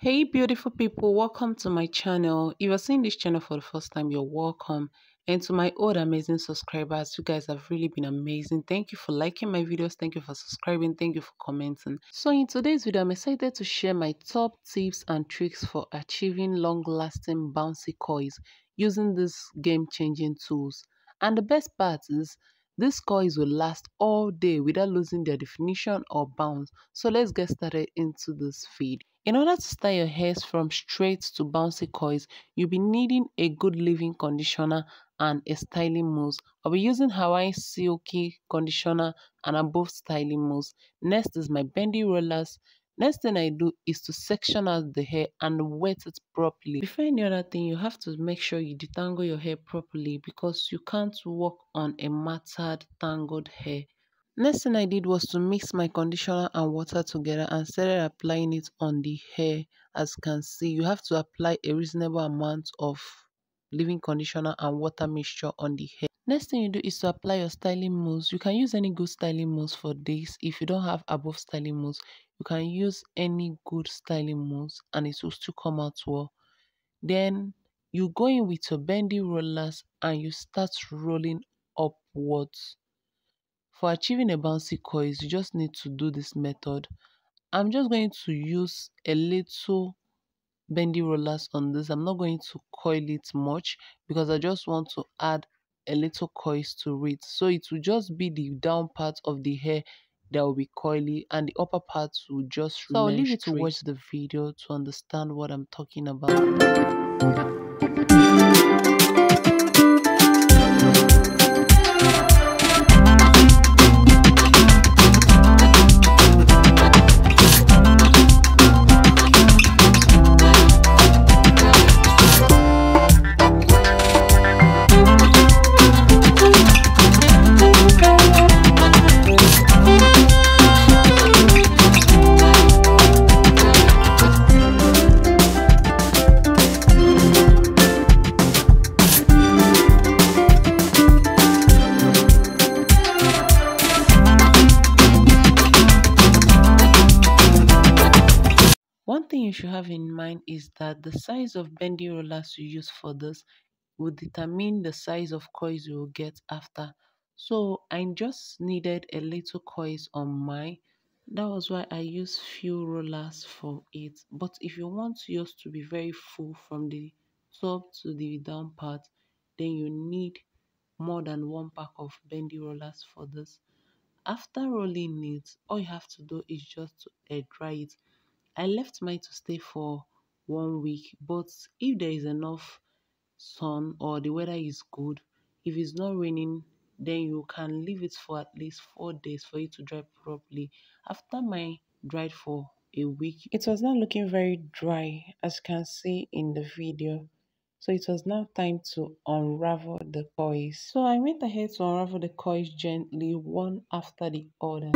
Hey beautiful people, welcome to my channel. If you're seeing this channel for the first time, you're welcome. And to my old amazing subscribers, you guys have really been amazing. Thank you for liking my videos, thank you for subscribing, thank you for commenting. So in today's video, I'm excited to share my top tips and tricks for achieving long-lasting bouncy coils using these game-changing tools. And the best part is these coils will last all day without losing their definition or bounce. So let's get started into this video. In order to style your hairs from straight to bouncy coils, you'll be needing a good leave-in conditioner and a styling mousse. I'll be using Hawaiian Silky conditioner and above styling mousse. Next is my Bendy rollers. Next thing I do is to section out the hair and wet it properly. Before any other thing, you have to make sure you detangle your hair properly because you can't work on a matted, tangled hair. Next thing I did was to mix my conditioner and water together and started applying it on the hair. As you can see, you have to apply a reasonable amount of leave-in conditioner and water mixture on the hair. Next thing you do is to apply your styling mousse. You can use any good styling mousse for this. If you don't have above styling mousse, you can use any good styling mousse and it will still come out well. Then you go in with your bendy rollers and you start rolling upwards. For achieving a bouncy coils, you just need to do this method. I'm just going to use a little bendy rollers on this. I'm not going to coil it much because I just want to add a little coils to it. So it will just be the down part of the hair that will be coily and the upper part will just remain. So I'll leave you to watch the video to understand what I'm talking about. One thing you should have in mind is that the size of bendy rollers you use for this will determine the size of coils you will get after. So I just needed a little coils on mine. That was why I used few rollers for it. But if you want yours to be very full from the top to the down part, then you need more than one pack of bendy rollers for this. After rolling it, all you have to do is just to air dry it. I left mine to stay for 1 week, but if there is enough sun or the weather is good, if it's not raining, then you can leave it for at least 4 days for it to dry properly. After mine dried for a week, it was now looking very dry, as you can see in the video. So it was now time to unravel the coils. So I went ahead to unravel the coils gently, one after the other.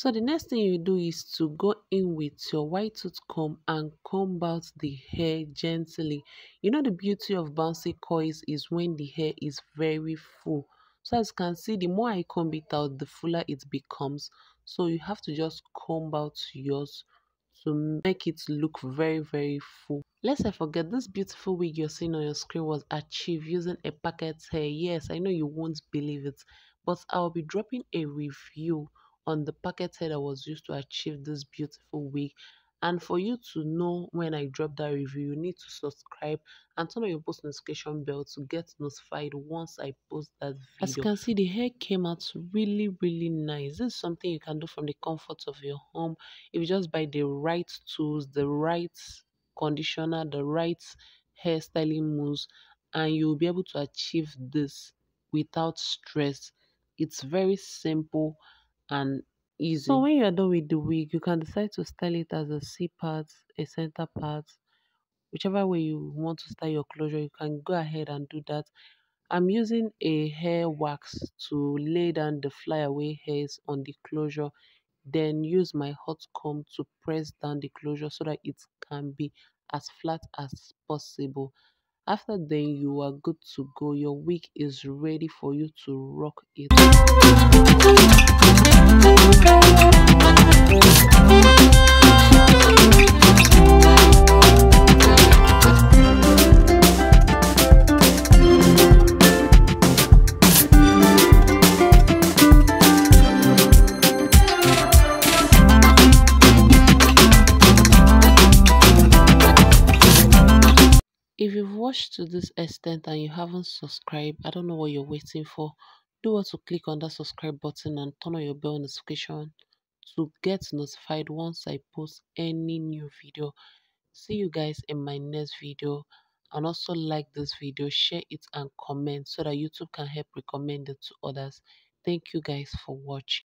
So the next thing you do is to go in with your white tooth comb and comb out the hair gently. You know the beauty of bouncy coils is when the hair is very full. So as you can see, the more I comb it out, the fuller it becomes. So you have to just comb out yours to make it look very full. Let's not forget this beautiful wig you're seeing on your screen was achieved using a packet hair. Yes, I know you won't believe it, but I'll be dropping a review on the packet hair that was used to achieve this beautiful wig. And for you to know when I drop that review, you need to subscribe and turn on your post notification bell to get notified once I post that video. As you can see, the hair came out really nice. This is something you can do from the comfort of your home if you just buy the right tools, the right conditioner, the right hairstyling mousse, and you'll be able to achieve this without stress. It's very simple and easy. So when you're done with the wig, you can decide to style it as a C part, a center part, whichever way you want to style your closure, you can go ahead and do that. I'm using a hair wax to lay down the flyaway hairs on the closure, then use my hot comb to press down the closure so that it can be as flat as possible. After then, you are good to go. Your wig is ready for you to rock it. If you've watched to this extent and you haven't subscribed, I don't know what you're waiting for. Do want to click on that subscribe button and turn on your bell notification to get notified once I post any new video. See you guys in my next video, and also like this video, share it and comment so that YouTube can help recommend it to others. Thank you guys for watching.